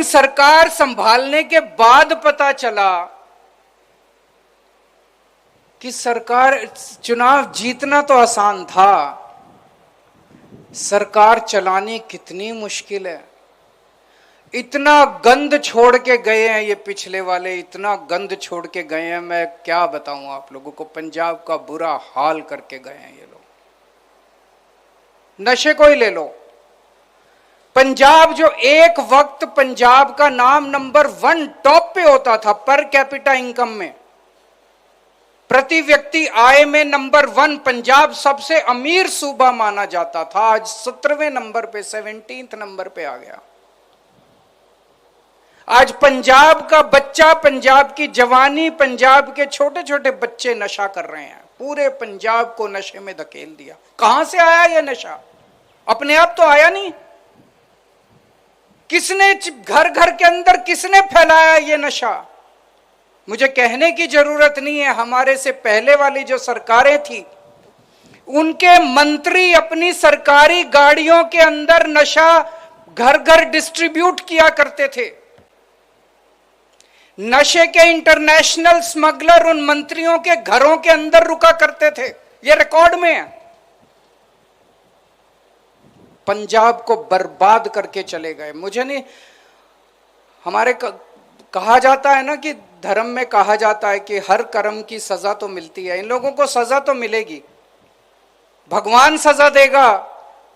लेकिन सरकार संभालने के बाद पता चला कि सरकार चुनाव जीतना तो आसान था, सरकार चलानी कितनी मुश्किल है। इतना गंद छोड़ के गए हैं ये पिछले वाले, इतना गंद छोड़ के गए हैं, मैं क्या बताऊं आप लोगों को। पंजाब का बुरा हाल करके गए हैं ये लोग। नशे को ही ले लो, पंजाब जो एक वक्त पंजाब का नाम नंबर 1 टॉप पे होता था पर कैपिटा इनकम में, प्रति व्यक्ति आय में नंबर 1, पंजाब सबसे अमीर सूबा माना जाता था, आज 17वें नंबर पे, 17th नंबर पे आ गया। आज पंजाब का बच्चा, पंजाब की जवानी, पंजाब के छोटे छोटे बच्चे नशा कर रहे हैं। पूरे पंजाब को नशे में धकेल दिया। कहां से आया यह नशा? अपने आप तो आया नहीं। किसने घर घर के अंदर किसने फैलाया यह नशा? मुझे कहने की जरूरत नहीं है, हमारे से पहले वाली जो सरकारें थी उनके मंत्री अपनी सरकारी गाड़ियों के अंदर नशा घर घर डिस्ट्रीब्यूट किया करते थे। नशे के इंटरनेशनल स्मगलर उन मंत्रियों के घरों के अंदर रुका करते थे, यह रिकॉर्ड में है। पंजाब को बर्बाद करके चले गए। मुझे नहीं, हमारे कहा जाता है ना कि धर्म में कहा जाता है कि हर कर्म की सजा तो मिलती है। इन लोगों को सजा तो मिलेगी, भगवान सजा देगा,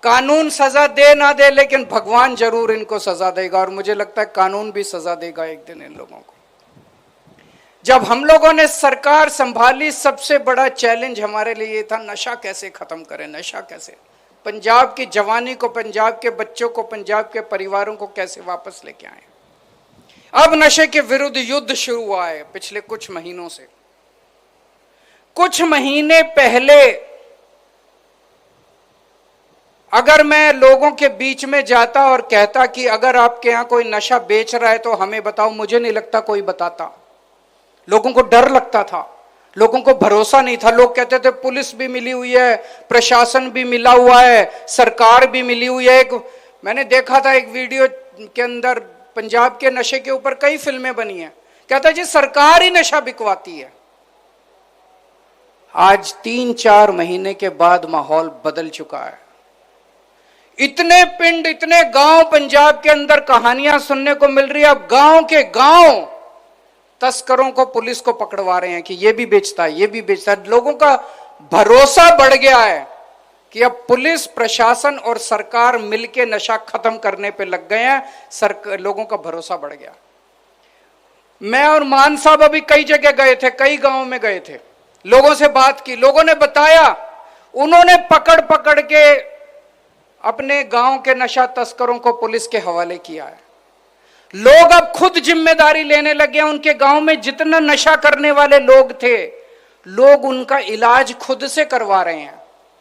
कानून सजा दे ना दे, लेकिन भगवान जरूर इनको सजा देगा। और मुझे लगता है कानून भी सजा देगा एक दिन इन लोगों को। जब हम लोगों ने सरकार संभाली, सबसे बड़ा चैलेंज हमारे लिए ये था, नशा कैसे खत्म करें, नशा कैसे, पंजाब की जवानी को, पंजाब के बच्चों को, पंजाब के परिवारों को कैसे वापस लेके आए। अब नशे के विरुद्ध युद्ध शुरू हुआ है पिछले कुछ महीनों से। कुछ महीने पहले अगर मैं लोगों के बीच में जाता और कहता कि अगर आपके यहां कोई नशा बेच रहा है तो हमें बताओ, मुझे नहीं लगता कोई बताता। लोगों को डर लगता था, लोगों को भरोसा नहीं था। लोग कहते थे पुलिस भी मिली हुई है, प्रशासन भी मिला हुआ है, सरकार भी मिली हुई है। मैंने देखा था एक वीडियो के अंदर पंजाब के नशे के ऊपर कई फिल्में बनी हैं। कहता है जी सरकार ही नशा बिकवाती है। आज 3-4 महीने के बाद माहौल बदल चुका है। इतने पिंड, इतने गांव पंजाब के अंदर कहानियां सुनने को मिल रही है। अब गांव के गांव तस्करों को, पुलिस को पकड़वा रहे हैं कि ये भी बेचता है, ये भी बेचता है। लोगों का भरोसा बढ़ गया है कि अब पुलिस, प्रशासन और सरकार मिलकर नशा खत्म करने पे लग गए हैं। लोगों का भरोसा बढ़ गया। मैं और मान साहब अभी कई जगह गए थे, कई गांव में गए थे, लोगों से बात की, लोगों ने बताया, उन्होंने पकड़ पकड़ के अपने गांव के नशा तस्करों को पुलिस के हवाले किया है। लोग अब खुद जिम्मेदारी लेने लगे हैं। उनके गांव में जितना नशा करने वाले लोग थे, लोग उनका इलाज खुद से करवा रहे हैं।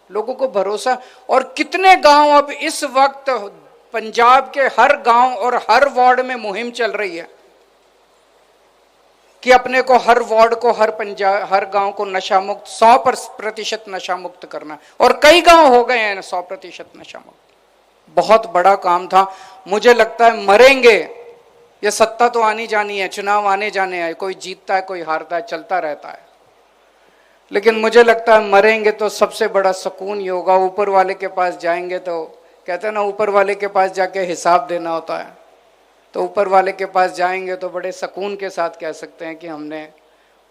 लोगों को भरोसा। और कितने गांव अब इस वक्त पंजाब के हर गांव और हर वार्ड में मुहिम चल रही है कि अपने को, हर वार्ड को, हर गांव को नशा मुक्त, 100% नशा मुक्त करना। और कई गांव हो गए हैं 100% नशा मुक्त। बहुत बड़ा काम था। मुझे लगता है मरेंगे, ये सत्ता तो आनी जानी है, चुनाव आने जाने हैं, कोई जीतता है कोई हारता है, चलता रहता है, लेकिन मुझे लगता है मरेंगे तो सबसे बड़ा सुकून ही होगा। ऊपर वाले के पास जाएंगे तो कहते हैं ना, ऊपर वाले के पास जाके हिसाब देना होता है, तो ऊपर वाले के पास जाएंगे तो बड़े सुकून के साथ कह सकते हैं कि हमने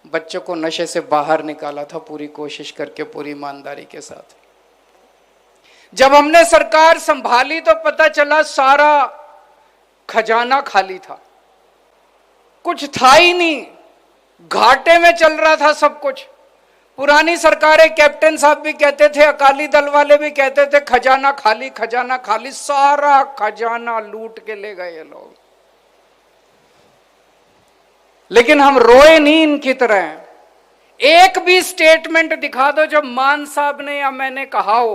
बच्चों को नशे से बाहर निकाला था, पूरी कोशिश करके, पूरी ईमानदारी के साथ। जब हमने सरकार संभाली तो पता चला सारा खजाना खाली था, कुछ था ही नहीं, घाटे में चल रहा था सब कुछ। पुरानी सरकारें, कैप्टन साहब भी कहते थे, अकाली दल वाले भी कहते थे, खजाना खाली, खजाना खाली। सारा खजाना लूट के ले गए लोग। लेकिन हम रोए नहीं इनकी तरह। एक भी स्टेटमेंट दिखा दो जब मान साहब ने या मैंने कहा हो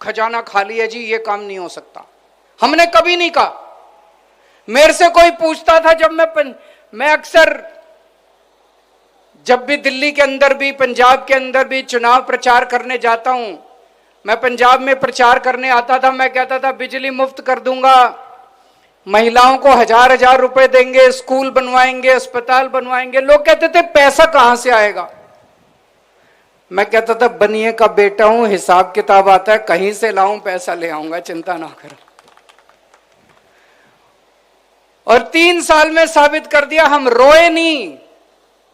खजाना खाली है जी, ये काम नहीं हो सकता। हमने कभी नहीं कहा। मेरे से कोई पूछता था, जब मैं अक्सर, जब भी दिल्ली के अंदर भी, पंजाब के अंदर भी चुनाव प्रचार करने जाता हूं, मैं पंजाब में प्रचार करने आता था, मैं कहता था बिजली मुफ्त कर दूंगा, महिलाओं को 1000-1000 रुपए देंगे, स्कूल बनवाएंगे, अस्पताल बनवाएंगे। लोग कहते थे पैसा कहां से आएगा? मैं कहता था बनिए का बेटा हूं, हिसाब किताब आता है, कहीं से लाऊं पैसा ले आऊंगा, चिंता ना करो। और 3 साल में साबित कर दिया, हम रोए नहीं।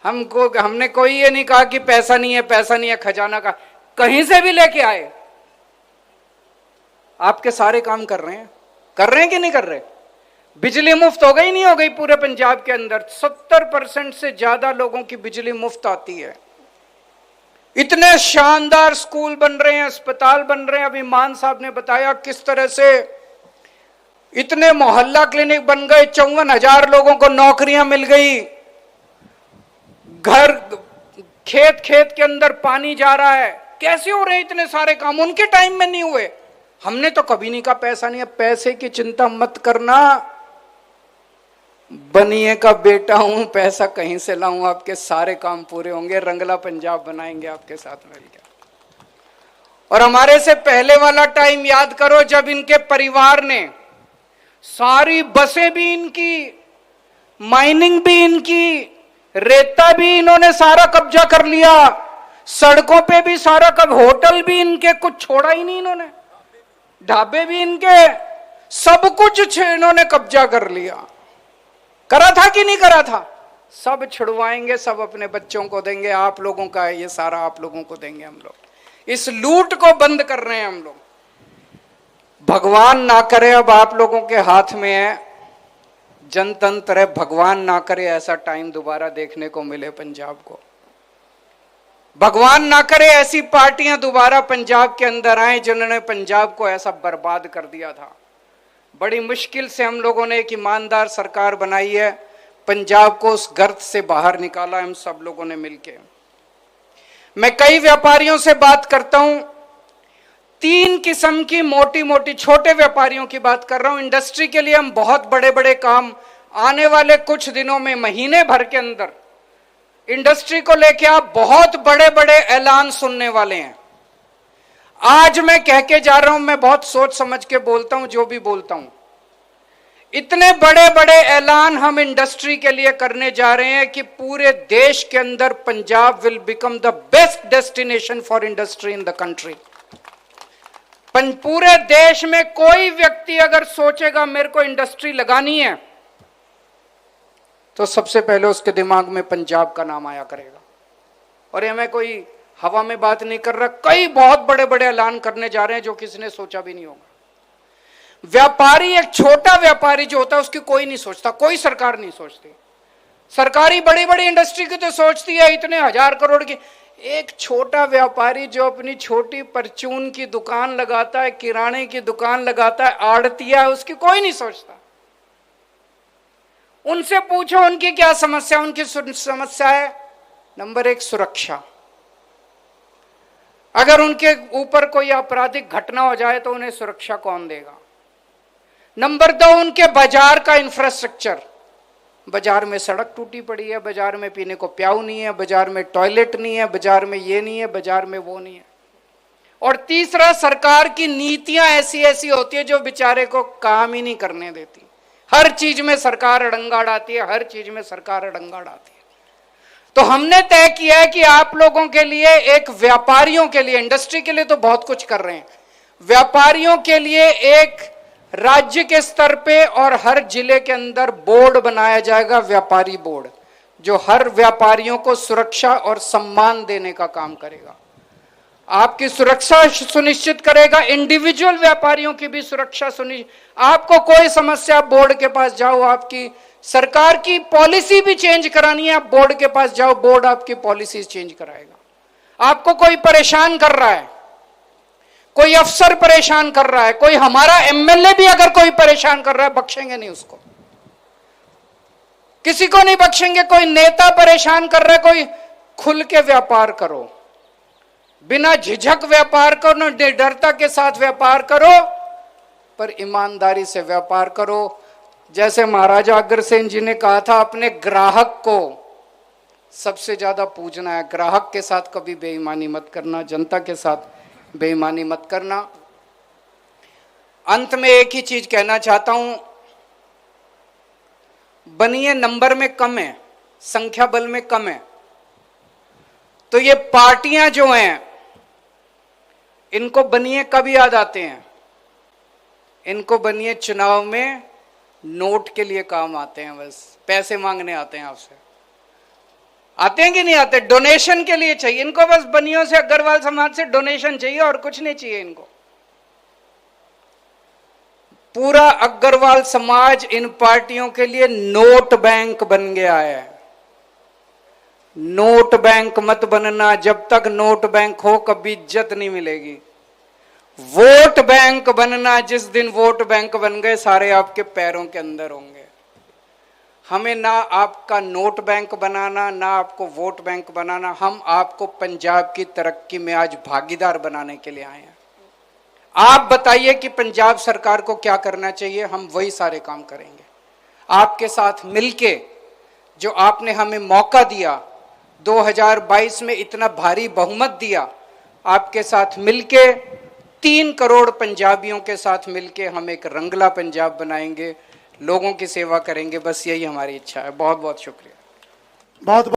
हमने कोई ये नहीं कहा कि पैसा नहीं है, पैसा नहीं है, खजाना का, कहीं से भी लेके आए। आपके सारे काम कर रहे हैं कि नहीं कर रहे? बिजली मुफ्त हो गई नहीं हो गई पूरे पंजाब के अंदर? 70% से ज्यादा लोगों की बिजली मुफ्त आती है। इतने शानदार स्कूल बन रहे हैं, अस्पताल बन रहे हैं। अभी मान साहब ने बताया किस तरह से इतने मोहल्ला क्लिनिक बन गए, 54,000 लोगों को नौकरियां मिल गई। घर खेत के अंदर पानी जा रहा है। कैसे हो रहे हैं इतने सारे काम? उनके टाइम में नहीं हुए। हमने तो कभी नहीं कहा पैसा नहीं है। पैसे की चिंता मत करना, बनिए का बेटा हूं, पैसा कहीं से लाऊं, आपके सारे काम पूरे होंगे। रंगला पंजाब बनाएंगे आपके साथ मिलकर। और हमारे से पहले वाला टाइम याद करो, जब इनके परिवार ने सारी बसें भी इनकी, माइनिंग भी इनकी, रेता भी इन्होंने सारा कब्जा कर लिया, सड़कों पे भी सारा होटल भी इनके, कुछ छोड़ा ही नहीं इन्होंने, ढाबे भी इनके, सब कुछ इन्होंने कब्जा कर लिया। करा था कि नहीं करा था? सब छुड़वाएंगे, सब अपने बच्चों को देंगे। आप लोगों का है ये सारा, आप लोगों को देंगे हम लोग। इस लूट को बंद कर रहे हैं हम लोग। भगवान ना करे, अब आप लोगों के हाथ में है, जनतंत्र है, भगवान ना करे ऐसा टाइम दोबारा देखने को मिले पंजाब को। भगवान ना करे ऐसी पार्टियां दोबारा पंजाब के अंदर आए जिन्होंने पंजाब को ऐसा बर्बाद कर दिया था। बड़ी मुश्किल से हम लोगों ने एक ईमानदार सरकार बनाई है, पंजाब को उस गर्त से बाहर निकाला हम सब लोगों ने मिलके। मैं कई व्यापारियों से बात करता हूं, 3 किस्म की मोटी मोटी, छोटे व्यापारियों की बात कर रहा हूं। इंडस्ट्री के लिए हम बहुत बड़े बड़े काम आने वाले कुछ दिनों में, महीने भर के अंदर इंडस्ट्री को लेके आप बहुत बड़े बड़े ऐलान सुनने वाले हैं। आज मैं कह के जा रहा हूं, मैं बहुत सोच समझ के बोलता हूं जो भी बोलता हूं। इतने बड़े बड़े ऐलान हम इंडस्ट्री के लिए करने जा रहे हैं कि पूरे देश के अंदर Punjab will become the best destination for industry in the country. पूरे देश में कोई व्यक्ति अगर सोचेगा मेरे को इंडस्ट्री लगानी है, तो सबसे पहले उसके दिमाग में पंजाब का नाम आया करेगा। और ये मैं कोई हवा में बात नहीं कर रहा, कई बहुत बड़े बड़े ऐलान करने जा रहे हैं जो किसी ने सोचा भी नहीं होगा। व्यापारी, एक छोटा व्यापारी जो होता है उसकी कोई नहीं सोचता, कोई सरकार नहीं सोचती। सरकारी बड़ी बड़ी इंडस्ट्री की तो सोचती है, इतने 1000 करोड़ की। एक छोटा व्यापारी जो अपनी छोटी परचून की दुकान लगाता है, किराने की दुकान लगाता है, आड़तिया है, उसकी कोई नहीं सोचता। उनसे पूछो उनकी क्या समस्या। उनकी समस्या है नंबर 1 सुरक्षा। अगर उनके ऊपर कोई आपराधिक घटना हो जाए तो उन्हें सुरक्षा कौन देगा? नंबर 2 उनके बाजार का इंफ्रास्ट्रक्चर। बाजार में सड़क टूटी पड़ी है, बाजार में पीने को प्याऊ नहीं है, बाजार में टॉयलेट नहीं है, बाजार में ये नहीं है, बाजार में वो नहीं है। और तीसरा, सरकार की नीतियां ऐसी ऐसी होती है जो बेचारे को काम ही नहीं करने देती। हर चीज में सरकार अड़ंगा डालती है, हर चीज में सरकार अड़ंगा डालती है। तो हमने तय किया है कि आप लोगों के लिए, एक व्यापारियों के लिए, इंडस्ट्री के लिए तो बहुत कुछ कर रहे हैं, व्यापारियों के लिए एक राज्य के स्तर पे और हर जिले के अंदर बोर्ड बनाया जाएगा, व्यापारी बोर्ड, जो हर व्यापारियों को सुरक्षा और सम्मान देने का काम करेगा, आपकी सुरक्षा सुनिश्चित करेगा, इंडिविजुअल व्यापारियों की भी सुरक्षा सुनिश्चित। आपको कोई समस्या, बोर्ड के पास जाओ, आपकी सरकार की पॉलिसी भी चेंज करानी है, आप बोर्ड के पास जाओ, बोर्ड आपकी पॉलिसी चेंज कराएगा। आपको कोई परेशान कर रहा है, कोई अफसर परेशान कर रहा है, कोई हमारा एमएलए भी अगर कोई परेशान कर रहा है, बख्शेंगे नहीं उसको, किसी को नहीं बख्शेंगे। कोई नेता परेशान कर रहा है, कोई, खुल के व्यापार करो, बिना झिझक व्यापार करो, निडरता के साथ व्यापार करो, पर ईमानदारी से व्यापार करो। जैसे महाराजा अग्रसेन जी ने कहा था, अपने ग्राहक को सबसे ज्यादा पूजना है, ग्राहक के साथ कभी बेईमानी मत करना, जनता के साथ बेईमानी मत करना। अंत में एक ही चीज कहना चाहता हूं, बनिए नंबर में कम है, संख्या बल में कम है। तो ये पार्टियां जो हैं, इनको बनिए कब याद आते हैं? इनको बनिए चुनाव में नोट के लिए काम आते हैं, बस पैसे मांगने आते हैं आपसे। आते हैं कि नहीं आते? डोनेशन के लिए चाहिए इनको, बस बनियों से, अग्रवाल समाज से डोनेशन चाहिए और कुछ नहीं चाहिए इनको। पूरा अग्रवाल समाज इन पार्टियों के लिए नोट बैंक बन गया है। नोट बैंक मत बनना, जब तक नोट बैंक हो कभी इज्जत नहीं मिलेगी। वोट बैंक बनना, जिस दिन वोट बैंक बन गए सारे आपके पैरों के अंदर होंगे। हमें ना आपका नोट बैंक बनाना, ना आपको वोट बैंक बनाना, हम आपको पंजाब की तरक्की में आज भागीदार बनाने के लिए आए हैं। आप बताइए कि पंजाब सरकार को क्या करना चाहिए, हम वही सारे काम करेंगे। आपके साथ मिलके, जो आपने हमें मौका दिया, 2022 में इतना भारी बहुमत दिया, आपके साथ मिलके 3 करोड़ पंजाबियों के साथ मिलके हम एक रंगला पंजाब बनाएंगे, लोगों की सेवा करेंगे। बस यही हमारी इच्छा है। बहुत बहुत शुक्रिया। बहुत